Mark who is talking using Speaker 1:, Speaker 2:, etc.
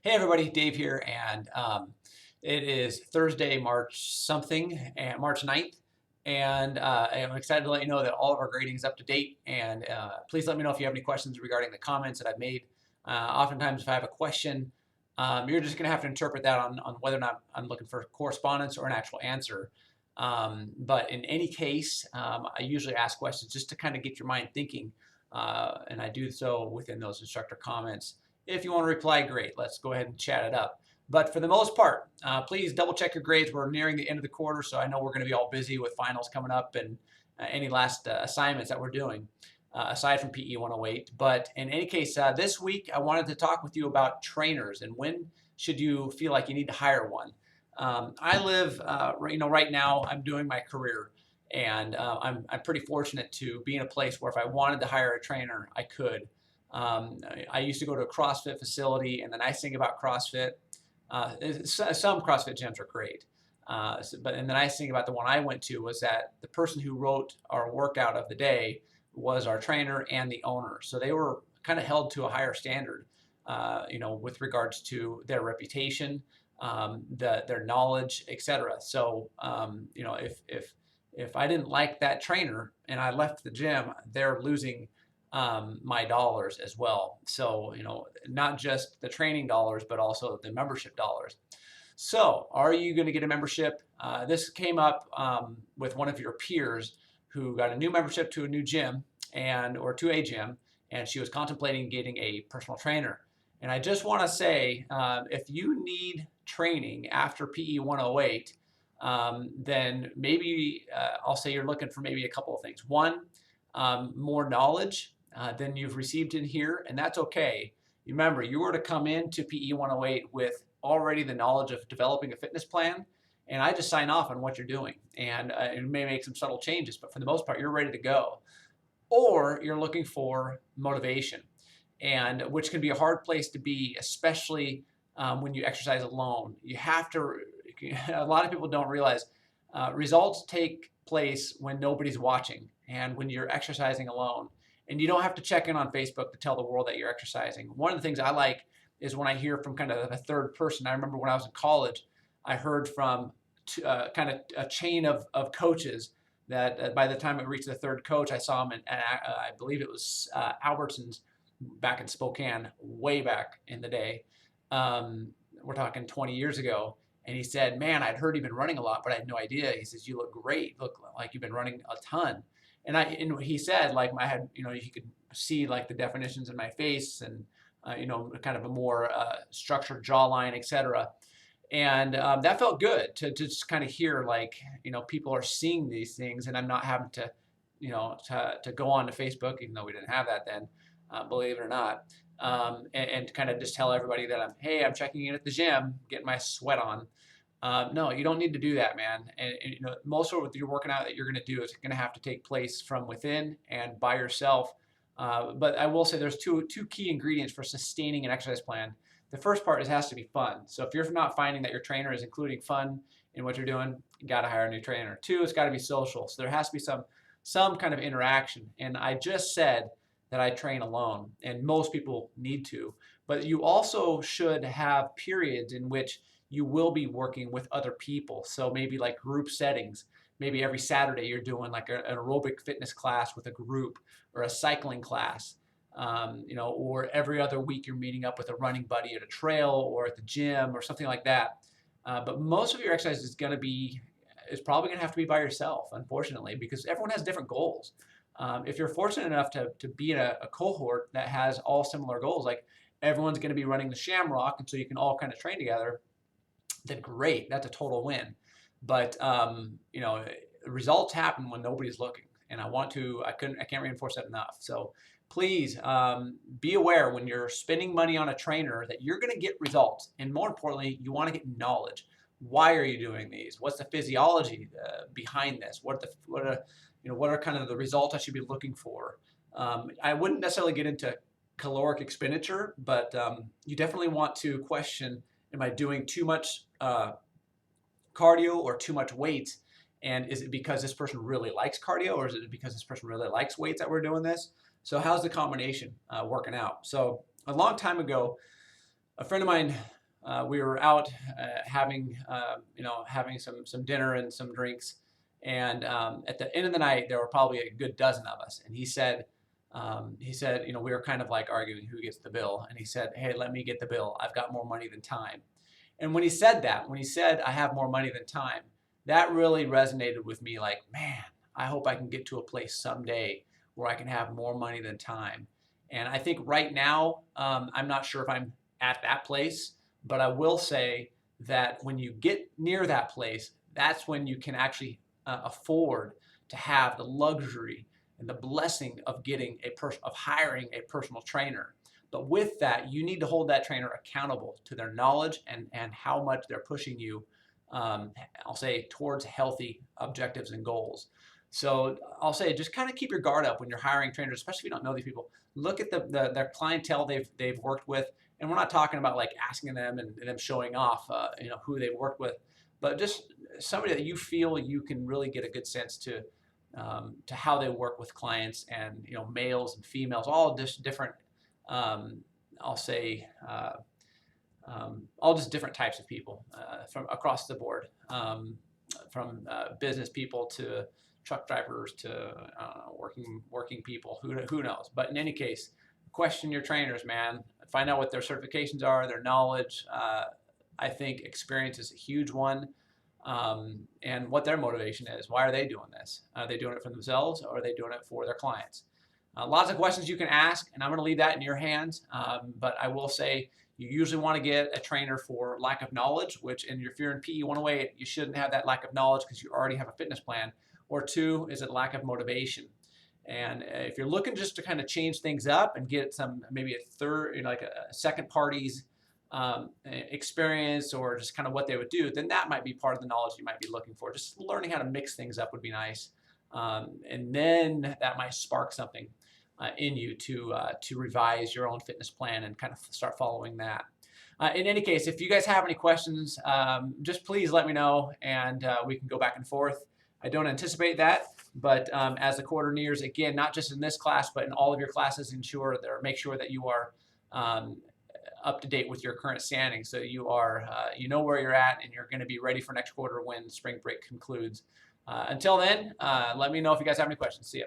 Speaker 1: Hey everybody, Dave here, and it is Thursday, March 9th, and I'm excited to let you know that all of our grading is up to date, and please let me know if you have any questions regarding the comments that I've made. Oftentimes, if I have a question, you're just going to have to interpret that on whether or not I'm looking for correspondence or an actual answer. But in any case, I usually ask questions just to kind of get your mind thinking, and I do so within those instructor comments. If you want to reply, great. Let's go ahead and chat it up. But for the most part, please double check your grades. We're nearing the end of the quarter, so I know we're going to be all busy with finals coming up and any last assignments that we're doing, aside from PE 108. But in any case, this week I wanted to talk with you about trainers and when should you feel like you need to hire one. I live, right now I'm doing my career, and I'm pretty fortunate to be in a place where if I wanted to hire a trainer, I could. I used to go to a CrossFit facility, and the nice thing about CrossFit, some CrossFit gyms are great, and the nice thing about the one I went to was that the person who wrote our workout of the day was our trainer and the owner, so they were kind of held to a higher standard, with regards to their reputation, their knowledge, etc. So, if I didn't like that trainer and I left the gym, they're losing my dollars as well. So, not just the training dollars, but also the membership dollars. So, are you going to get a membership? This came up with one of your peers who got a new membership to a new gym or to a gym, and she was contemplating getting a personal trainer. And I just want to say, if you need training after PE 108, then maybe I'll say you're looking for maybe a couple of things. One, more knowledge than you've received in here, and that's okay. Remember, you were to come into PE 108 with already the knowledge of developing a fitness plan, and I just sign off on what you're doing. And it may make some subtle changes, but for the most part, you're ready to go. Or you're looking for motivation, and which can be a hard place to be, especially when you exercise alone. You have to, a lot of people don't realize results take place when nobody's watching and when you're exercising alone. And you don't have to check in on Facebook to tell the world that you're exercising. One of the things I like is when I hear from kind of a third person. I remember when I was in college, I heard from kind of a chain of coaches that by the time it reached the third coach, I saw him, I believe it was Albertsons back in Spokane, way back in the day. We're talking 20 years ago. And he said, man, I'd heard you've been running a lot, but I had no idea. He says, you look great. Look like you've been running a ton. And he said, like, I had, he could see like the definitions in my face and, kind of a more structured jawline, etc. And that felt good to just kind of hear, like, people are seeing these things and I'm not having to, to go on to Facebook, even though we didn't have that then, believe it or not. And kind of just tell everybody that I'm checking in at the gym, getting my sweat on. No, you don't need to do that, man. And most of what you're working out that you're going to do is going to have to take place from within and by yourself. But I will say there's two key ingredients for sustaining an exercise plan. The first part is it has to be fun. So if you're not finding that your trainer is including fun in what you're doing, you got to hire a new trainer. Two, it's got to be social. So there has to be some kind of interaction. And I just said that I train alone, and most people need to. But you also should have periods in which you will be working with other people. So maybe like group settings. Maybe every Saturday you're doing like an aerobic fitness class with a group, or a cycling class, or every other week you're meeting up with a running buddy at a trail or at the gym or something like that. But most of your exercise is probably going to have to be by yourself, unfortunately, because everyone has different goals. If you're fortunate enough to be in a cohort that has all similar goals, like everyone's going to be running the Shamrock, and so you can all kind of train together, then great, that's a total win. But results happen when nobody's looking, and I can't reinforce that enough. So please be aware when you're spending money on a trainer that you're going to get results, and more importantly, you want to get knowledge. Why are you doing these? What's the physiology behind this? What are kind of the results I should be looking for? I wouldn't necessarily get into caloric expenditure, but you definitely want to question, am I doing too much cardio or too much weight? And is it because this person really likes cardio, or is it because this person really likes weights that we're doing this? So how's the combination working out? So a long time ago, a friend of mine we were out having having some dinner and some drinks, and at the end of the night there were probably a good dozen of us, and he said, we were kind of like arguing who gets the bill, and he said, "Hey, let me get the bill. I've got more money than time." And when he said that, when he said, "I have more money than time," that really resonated with me. Like, man, I hope I can get to a place someday where I can have more money than time. And I think right now, I'm not sure if I'm at that place, but I will say that when you get near that place, that's when you can actually afford to have the luxury and the blessing of hiring a personal trainer. But with that, you need to hold that trainer accountable to their knowledge and how much they're pushing you, I'll say, towards healthy objectives and goals. So I'll say, just kind of keep your guard up when you're hiring trainers, especially if you don't know these people. Look at their clientele they've worked with, and we're not talking about like asking them and them showing off, who they've worked with, but just somebody that you feel you can really get a good sense to how they work with clients, and males and females, all just different. I'll say all just different types of people from across the board, from business people to truck drivers to working people. Who knows? But in any case, question your trainers, man. Find out what their certifications are, their knowledge. I think experience is a huge one. And what their motivation is. Why are they doing this? Are they doing it for themselves, or are they doing it for their clients? Lots of questions you can ask, and I'm going to leave that in your hands. But I will say, you usually want to get a trainer for lack of knowledge, which, if you're in PE 108, you shouldn't have that lack of knowledge because you already have a fitness plan. Or two, is it lack of motivation? And if you're looking just to kind of change things up and get maybe a third, like a second party's experience, or just kind of what they would do, then that might be part of the knowledge you might be looking for. Just learning how to mix things up would be nice. And then that might spark something in you to revise your own fitness plan and kind of start following that. In any case, if you guys have any questions, just please let me know, and we can go back and forth. I don't anticipate that, but as the quarter nears, again, not just in this class, but in all of your classes, make sure that you are up to date with your current standing, so you are where you're at, and you're going to be ready for next quarter when spring break concludes. Until then, let me know if you guys have any questions. See ya.